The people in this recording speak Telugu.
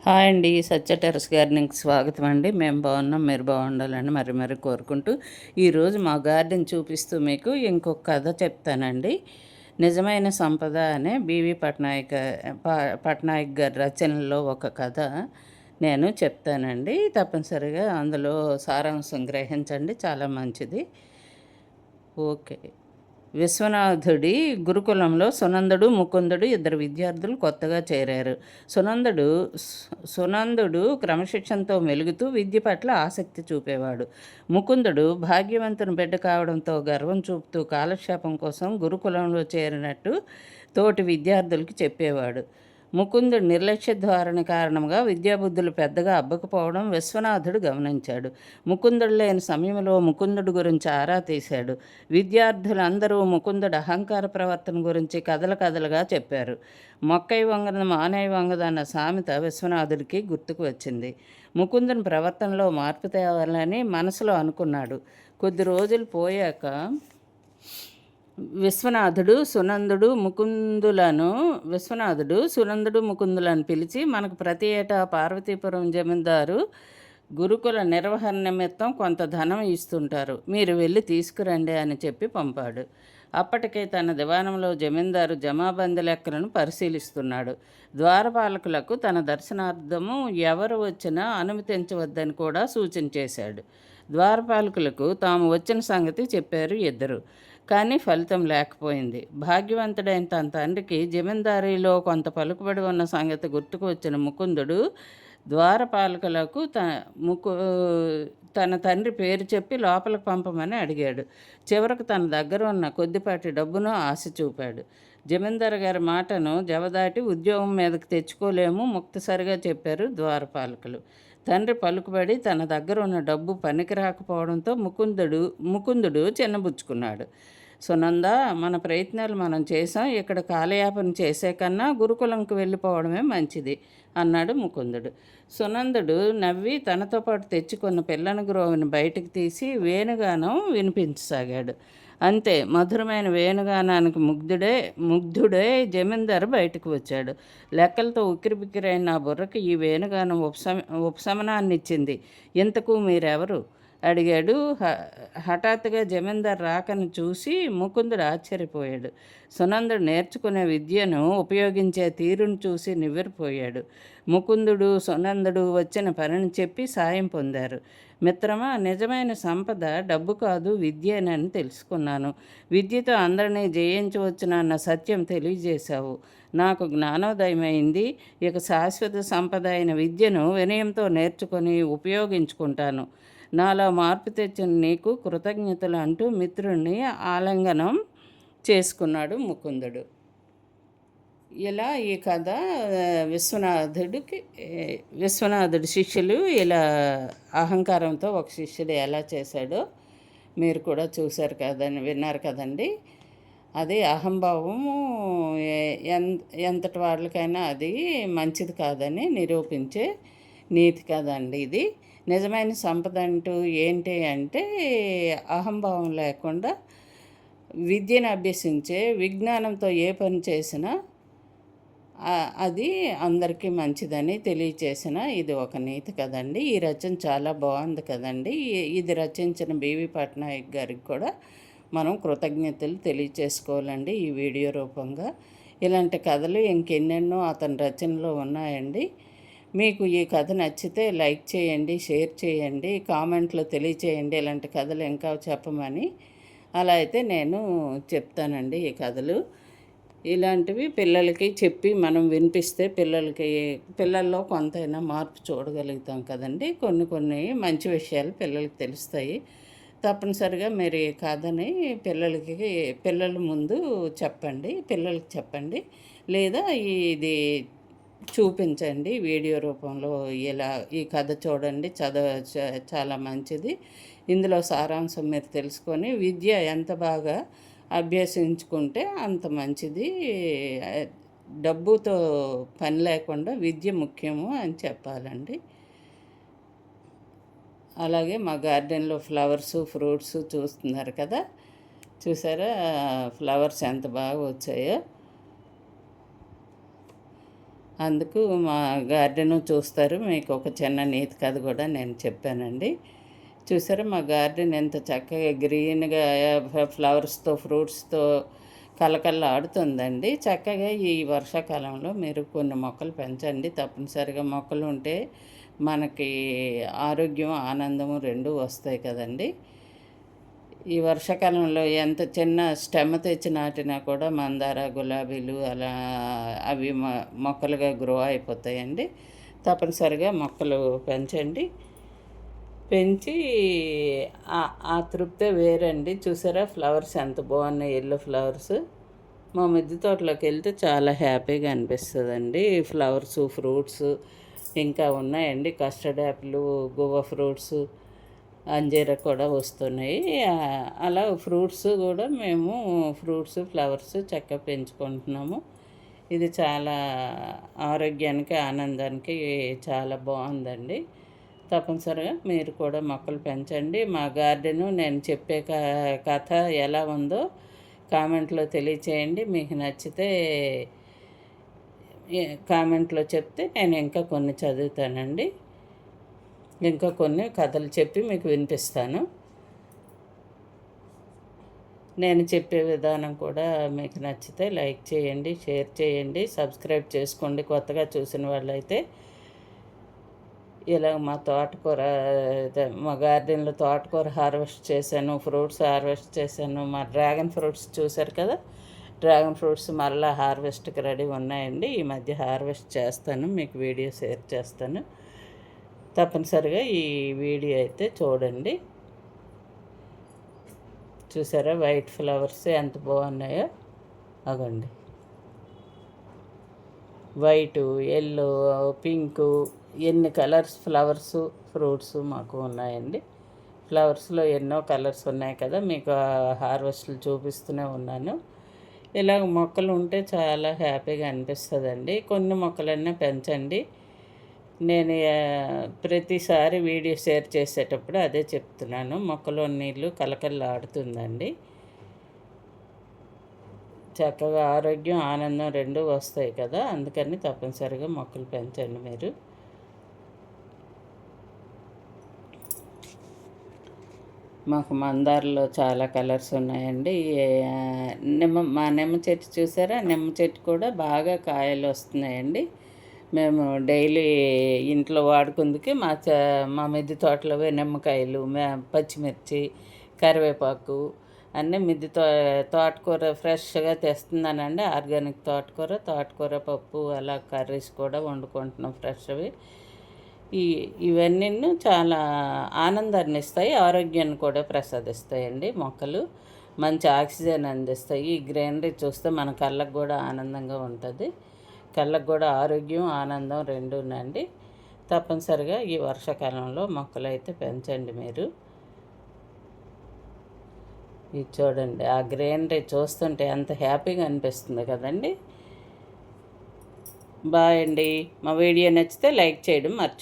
హాయ్ అండి. సత్య టెర్రస్ గార్డెనింగ్‌కి స్వాగతం అండి. మేము బాగున్నాం, మీరు బాగుండాలని మరి కోరుకుంటూ, ఈరోజు మా గార్డెన్ చూపిస్తూ మీకు ఇంకొక కథ చెప్తానండి. నిజమైన సంపద అనే బీవీ పట్నాయక్ గారి రచనలో ఒక కథ నేను చెప్తానండి. తప్పనిసరిగా అందులో సారాంశం గ్రహించండి, చాలా మంచిది. ఓకే. విశ్వనాథుడి గురుకులంలో సునందుడు, ముకుందుడు ఇద్దరు విద్యార్థులు కొత్తగా చేరారు. సునందుడు క్రమశిక్షణతో మెలుగుతూ విద్య పట్ల ఆసక్తి చూపేవాడు. ముకుందుడు భాగ్యవంతుని బిడ్డ కావడంతో గర్వం చూపుతూ కాలక్షేపం కోసం గురుకులంలో చేరినట్టు తోటి విద్యార్థులకి చెప్పేవాడు. ముకుందుడి నిర్లక్ష్య ధోరణి కారణంగా విద్యాబుద్ధులు పెద్దగా అబ్బకపోవడం విశ్వనాథుడు గమనించాడు. ముకుందుడు లేని సమయంలో ముకుందుడు గురించి ఆరా తీశాడు. విద్యార్థులందరూ ముకుందుడు అహంకార ప్రవర్తన గురించి కథలుగా చెప్పారు. మొక్కై వంగన మానై వంగదన్న సామెత విశ్వనాథుడికి గుర్తుకు వచ్చింది. ముకుందుని ప్రవర్తనలో మార్పు తేవాలని మనసులో అనుకున్నాడు. కొద్ది రోజులు పోయాక విశ్వనాథుడు సునందుడు ముకుందులను పిలిచి, మనకు ప్రతి ఏటా పార్వతీపురం జమీందారు గురుకుల నిర్వహణ నిమిత్తం కొంత ధనం ఇస్తుంటారు, మీరు వెళ్ళి తీసుకురండి అని చెప్పి పంపాడు. అప్పటికే తన దివాణంలో జమీందారు జమాబందీ లెక్కలను పరిశీలిస్తున్నాడు. ద్వారపాలకులకు తన దర్శనార్థము ఎవరు వచ్చినా అనుమతించవద్దని కూడా సూచన చేశాడు. ద్వారపాలకులకు తాము వచ్చిన సంగతి చెప్పారు ఇద్దరు. కానీ ఫలితం లేకపోయింది. భాగ్యవంతుడైన తన తండ్రికి జమీందారీలో కొంత పలుకుబడి ఉన్న సంగతి గుర్తుకు వచ్చిన ముకుందుడు ద్వారపాలకులకు తన తండ్రి పేరు చెప్పి లోపలికి పంపమని అడిగాడు. చివరకు తన దగ్గర ఉన్న కొద్దిపాటి డబ్బును ఆశ చూపాడు. జమీందారు గారి మాటను జవదాటి ఉద్యోగం మీదకి తెచ్చుకోలేము ముక్తసరిగా చెప్పారు ద్వారపాలకులు. తండ్రి పలుకుబడి తన దగ్గర ఉన్న డబ్బు పనికి రాకపోవడంతో ముకుందుడు చిన్నబుచ్చుకున్నాడు. సునంద, మన ప్రయత్నాలు మనం చేసాం, ఇక్కడ కాలయాపన చేసే కన్నా గురుకులంకు వెళ్ళిపోవడమే మంచిది అన్నాడు ముకుందుడు. సునందుడు నవ్వి తనతో పాటు తెచ్చుకున్న పిల్లని గ్రోవిని బయటికి తీసి వేణుగానం వినిపించసాగాడు. అంతే, మధురమైన వేణుగానానికి ముగ్ధుడే జమీందారు బయటకు వచ్చాడు. లెక్కలతో ఉక్కిరిబిక్కిరైన నా బుర్రకి ఈ వేణుగానం ఉపశమనాన్నిచ్చింది. ఇంతకు మీరెవరు అడిగాడు. హఠాత్తుగా జమీందారు రాకను చూసి ముకుందుడు ఆశ్చర్యపోయాడు. సునందుడు నేర్చుకునే విద్యను ఉపయోగించే తీరును చూసి నివ్వెరపోయాడు. ముకుందుడు సునందుడు వచ్చిన పనిని చెప్పి సాయం పొందారు. మిత్రమా, నిజమైన సంపద డబ్బు కాదు, విద్యేనని తెలుసుకున్నాను. విద్యతో అందరినీ జయించవచ్చునన్న సత్యం తెలియజేశావు. నాకు జ్ఞానోదయమైంది. ఇక శాశ్వత సంపద అయిన విద్యను వినయంతో నేర్చుకొని ఉపయోగించుకుంటాను. నాలో మార్పు తెచ్చిన నీకు కృతజ్ఞతలు అంటూ మిత్రుడిని ఆలింగనం చేసుకున్నాడు ముకుందుడు. ఇలా ఈ కథ విశ్వనాథుడి శిష్యులు ఇలా అహంకారంతో ఒక శిష్యుడు ఎలా చేశాడో మీరు కూడా విన్నారు కదండి. అది అహంభావము ఎంతటి వాళ్ళకైనా అది మంచిది కాదని నిరూపించే నీతి కదండి ఇది. నిజమైన సంపద అంటూ ఏంటి అంటే అహంభావం లేకుండా విద్యను అభ్యసించే విజ్ఞానంతో ఏ పని చేసినా అది అందరికీ మంచిదని తెలియచేసిన ఇది ఒక నీతి కదండి. ఈ రచన చాలా బాగుంది కదండి. ఇది రచించిన బీవీ పట్నాయక్ గారికి కూడా మనం కృతజ్ఞతలు తెలియచేసుకోవాలండి ఈ వీడియో రూపంగా. ఇలాంటి కథలు ఇంకెన్నెన్నో అతని రచనలో ఉన్నాయండి. మీకు ఈ కథ నచ్చితే లైక్ చేయండి, షేర్ చేయండి, కామెంట్లో తెలియచేయండి ఇలాంటి కథలు ఇంకా చెప్పమని. అలా అయితే నేను చెప్తానండి ఈ కథలు. ఇలాంటివి పిల్లలకి చెప్పి మనం వినిపిస్తే పిల్లల్లో కొంతైనా మార్పు చూడగలుగుతాం కదండి. కొన్ని మంచి విషయాలు పిల్లలకి తెలుస్తాయి. తప్పనిసరిగా మీరు ఈ కథని పిల్లల ముందు పిల్లలకి చెప్పండి, లేదా ఇది చూపించండి వీడియో రూపంలో. ఇలా ఈ కథ చూడండి, చాలా మంచిది. ఇందులో సారాంశం మీరు తెలుసుకొని విద్య ఎంత బాగా అభ్యసించుకుంటే అంత మంచిది. డబ్బుతో పని లేకుండా విద్య ముఖ్యము అని చెప్పాలండి. అలాగే మా గార్డెన్లో ఫ్లవర్స్, ఫ్రూట్స్ చూస్తున్నారు కదా, చూసారా ఫ్లవర్స్ ఎంత బాగా వచ్చాయో. అందుకు మా గార్డెను చూస్తారు. మీకు ఒక చిన్న నీతి కథ కూడా నేను చెప్పానండి. చూసారా మా గార్డెన్ ఎంత చక్కగా గ్రీన్‌గా ఫ్లవర్స్‌తో, ఫ్రూట్స్‌తో కళకళలాడుతుందండి. చక్కగా ఈ వర్షాకాలంలో మీరు కొన్ని మొక్కలు పెంచండి. తప్పనిసరిగా మొక్కలు ఉంటే మనకి ఆరోగ్యం, ఆనందము 2 వస్తాయి కదండీ! ఈ వర్షాకాలంలో ఎంత చిన్న స్టెమ్ తెచ్చి నాటినా కూడా మందార, గులాబీలు అలా అవి మొక్కలుగా గ్రో అయిపోతాయండి. తప్పనిసరిగా మొక్కలు పెంచండి. పెంచి ఆ తృప్తే వేరండి. చూసారా ఫ్లవర్స్ ఎంత బాగున్నాయి, ఎల్లో ఫ్లవర్స్. మా మిద్దె తోటలోకి వెళ్తే చాలా హ్యాపీగా అనిపిస్తుందండి. ఫ్లవర్సు, ఫ్రూట్స్ ఇంకా ఉన్నాయండి. కస్టర్డ్ యాపిల్, గువ్వ ఫ్రూట్స్, అంజీర కూడా వస్తున్నాయి. అలా ఫ్రూట్స్ కూడా మేము ఫ్లవర్స్ చక్కగా పెంచుకుంటున్నాము. ఇది చాలా ఆరోగ్యానికి, ఆనందానికి చాలా బాగుందండి. తప్పనిసరిగా మీరు కూడా మొక్కలు పెంచండి. మా గార్డెను నేను చెప్పే కథ ఎలా ఉందో కామెంట్లో తెలియచేయండి. మీకు నచ్చితే కామెంట్లో చెప్తే నేను ఇంకా కొన్ని చదువుతానండి. ఇంకా కొన్ని కథలు చెప్పి మీకు వినిపిస్తాను. నేను చెప్పే విధానం కూడా మీకు నచ్చితే లైక్ చేయండి, షేర్ చేయండి, సబ్స్క్రైబ్ చేసుకోండి. కొత్తగా చూసిన వాళ్ళైతే ఇలా మా తోటకూర, మా గార్డెన్లో తోటకూర హార్వెస్ట్ చేశాను, ఫ్రూట్స్ హార్వెస్ట్ చేశాను. మా డ్రాగన్ ఫ్రూట్స్ చూశారు కదా, డ్రాగన్ ఫ్రూట్స్ మళ్ళీ హార్వెస్ట్కి రెడీ ఉన్నాయండి. ఈ మధ్య హార్వెస్ట్ చేస్తాను, మీకు వీడియో షేర్ చేస్తాను. తప్పనిసరిగా ఈ వీడియో అయితే చూడండి. చూసారా వైట్ ఫ్లవర్స్ ఎంత బాగున్నాయో, అగండి. వైటు, ఎల్లో, పింకు, ఎన్ని కలర్స్ ఫ్లవర్స్, ఫ్రూట్స్ మాకు ఉన్నాయండి. ఫ్లవర్స్లో ఎన్నో కలర్స్ ఉన్నాయి కదా, మీకు హార్వెస్ట్లు చూపిస్తూనే ఉన్నాను. ఇలాగ మొక్కలు ఉంటే చాలా హ్యాపీగా అనిపిస్తుందండి. కొన్ని మొక్కలన్నీ పెంచండి. నేను ప్రతిసారి వీడియో షేర్ చేసేటప్పుడు అదే చెప్తున్నాను. మొక్కలో నీళ్ళు కలకల్లాడుతుందండి. చక్కగా ఆరోగ్యం, ఆనందం 2 వస్తాయి కదా, అందుకని తప్పనిసరిగా మొక్కలు పెంచండి మీరు. మాకు మందారలో చాలా కలర్స్ ఉన్నాయండి. మా నిమ్మ చెట్టు చూసారా, నిమ్మ చెట్టు కూడా బాగా కాయలు వస్తున్నాయండి. మేము డైలీ ఇంట్లో వాడుకుందుకే మా మిద్దె తోటలో నిమ్మకాయలు, పచ్చిమిర్చి, కరివేపాకు అన్నీ మిద్దె తోటకూర ఫ్రెష్గా తెస్తున్నానండి. ఆర్గానిక్ తోటకూర పప్పు అలా కర్రీస్ కూడా వండుకుంటున్నాం ఫ్రెష్వి. ఇవన్నీ చాలా ఆనందాన్ని ఇస్తాయి, ఆరోగ్యాన్ని కూడా ప్రసాదిస్తాయండి. మొక్కలు మంచి ఆక్సిజన్ అందిస్తాయి. ఈ గ్రీనరీ చూస్తే మన కళ్ళకు కూడా ఆనందంగా ఉంటుంది. కళ్ళకు కూడా ఆరోగ్యం, ఆనందం 2నండి. తప్పనిసరిగా ఈ వర్షాకాలంలో మొక్కలు అయితే పెంచండి మీరు. ఇది చూడండి, ఆ గ్రీనరీ చూస్తుంటే ఎంత హ్యాపీగా అనిపిస్తుంది కదండి. బాయ్ అండి. మా వీడియో నచ్చితే లైక్ చేయడం మర్చిపోండి.